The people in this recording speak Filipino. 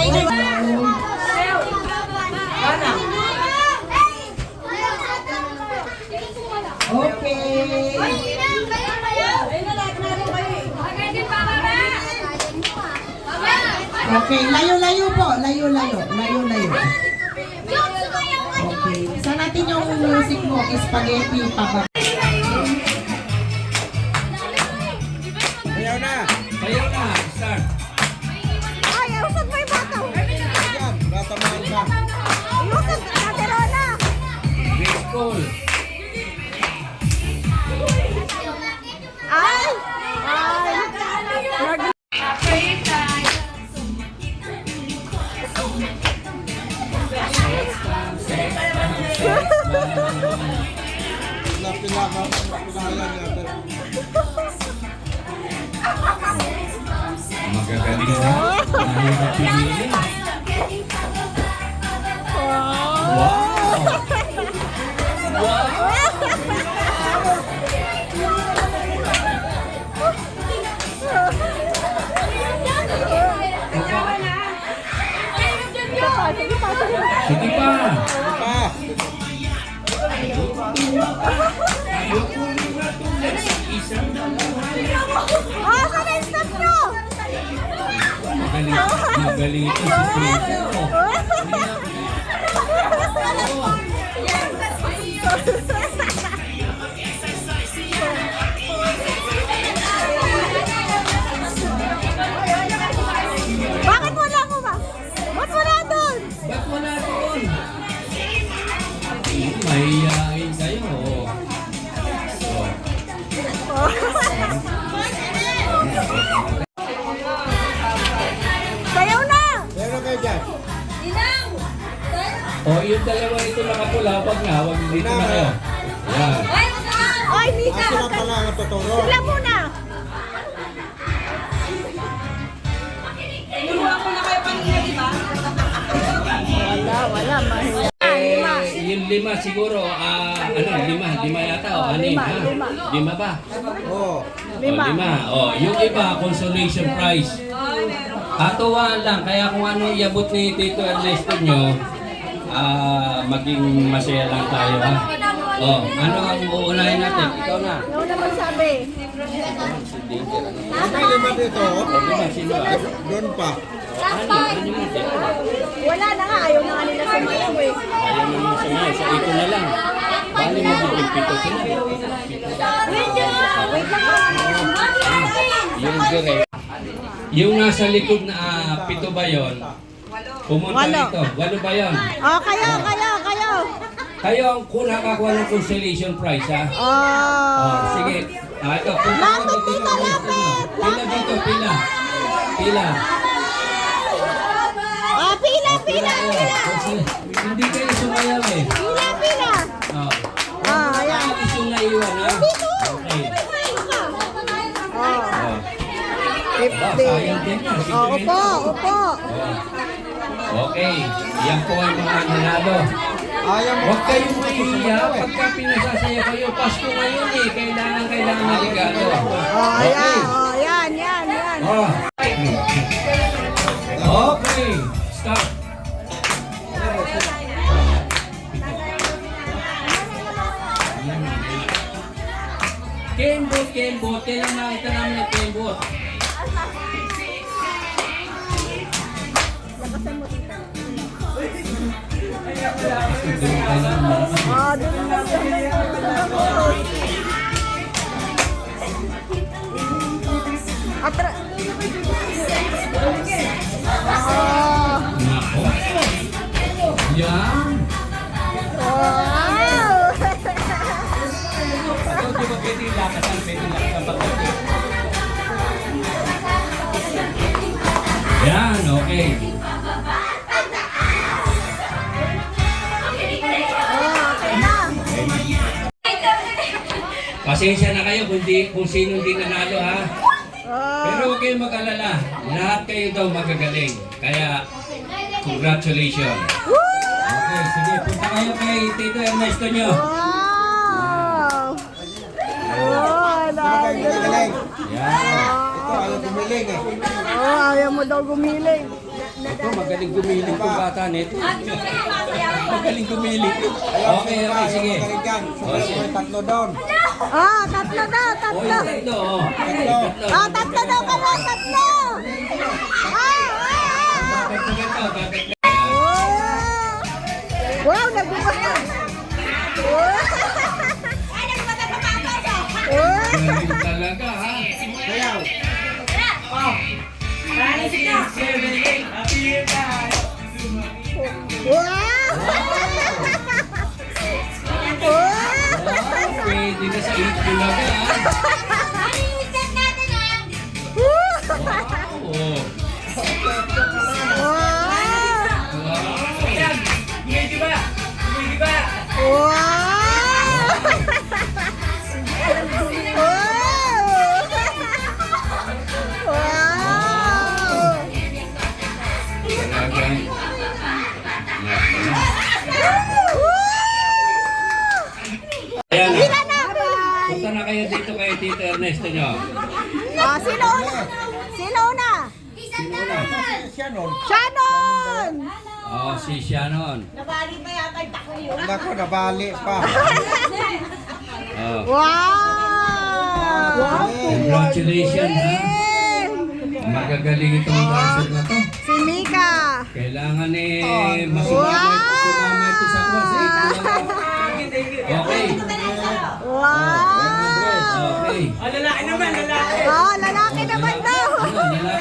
Okay na ba? Okay. Okay, layo-layo po. Layo-layo. Layo-layo. Okay. Saan natin yung music mo? Spaghetti pa ba? Ayaw na. Start. Ay, usap mo yung bata. Ayan, ratamaan ka. Usap, katerona. Grade school. Ay! Magagaling na. Mahirap piliin. Sige pa. Oh, sana yung stop nyo! Magaling ito si Princess. Bakit wala mo ba? Ba't wala doon? Ba't wala doon? Mahihain kayo. Sayaw na! Meron kayo dyan? O, yung dalawa ito nakapula, wag dito na kayo. Yan. Oy, Mika! Sila pala ang tuturo. Sila muna! Wala, mahiya. Yung lima siguro, lima yata o anim ha? Lima ba? Oo. Lima. O, yung iba, consolation prize. Katuwaan lang, kaya kung ano iabot ni Tito Ernesto nyo, maging masaya lang tayo ha. O, ano ang uunahin natin? Ikaw na. Ikaw na magsabi. May lima dito. O, lima, sino ba? Doon pa. Wala na nga, ayaw na nga nila sumayaw eh. Ayaw naman sumayaw, so ito na lang. Bali mo din pito sila. Yung dire. Yung nasa likod na pito ba yun? Pumunta dito. Walo ba yun? Oh, kayo. Kayo ang nakakuha ng consolation prize ha? Oh, sige. Ito, punta ko dito. Pila dito, pila. Oh, pila. Hindi kayo sumayaw eh. Pila. Oh, Ayan. alis yung naiwan ha? Okay. Oh, Sayang 50. din yan. Oh, upo. Okay, yan po ang mga nanalo. Huwag kayong mahihiya pagka pinasasaya kayo. Pasko ngayon eh, kailangan ng regalo. Oh, ayan. Yan. Oh. Okay, stop. Kembot. Kailan nakita namin ng kembot? Oh, doon na. Atra. Oh. Nako. Yan. Wow. Ito, di ba pwede lakasan pagkati? Yan, okay. Pasensya na kayo kung sino hindi nanalo ha. Pero huwag kayong mag-alala. Lahat kayo daw magagaling. Kaya, congratulations. Okay, sige. Punta kayo kay Tito Ernesto nyo. Wow. Oh, Yan. ayaw mo daw gumiling. Ito, magaling gumiling itong bata nito. Magaling gumiling. Okay, okay, sige. O, sige. Tatlo doon. Ah, tatlo daw, O, tatlo. yung tatlo, o. Ah, tatlo daw ka na, tatlo. Tatlo ito, tatlo. Wow, nagbukas na. Galing talaga, ha? Sayaw. Pwede na sa 8 talaga, ha? Oo. Talagang. Ayan na. Punta na kayo dito kay Tito Ernesto nyo. Ah, sino una? Sino una? Siya nun. Shannon! Oh, si Shannon. Nako, nabali pa. Oh. Wow! Congratulations, ha? Magagaling itong dancer na to. Si Mika! Kailangan masumama ito sa class 8 talaga. Okay. Wow! Okay. Oh, lalaki naman daw! Ano, lalaki?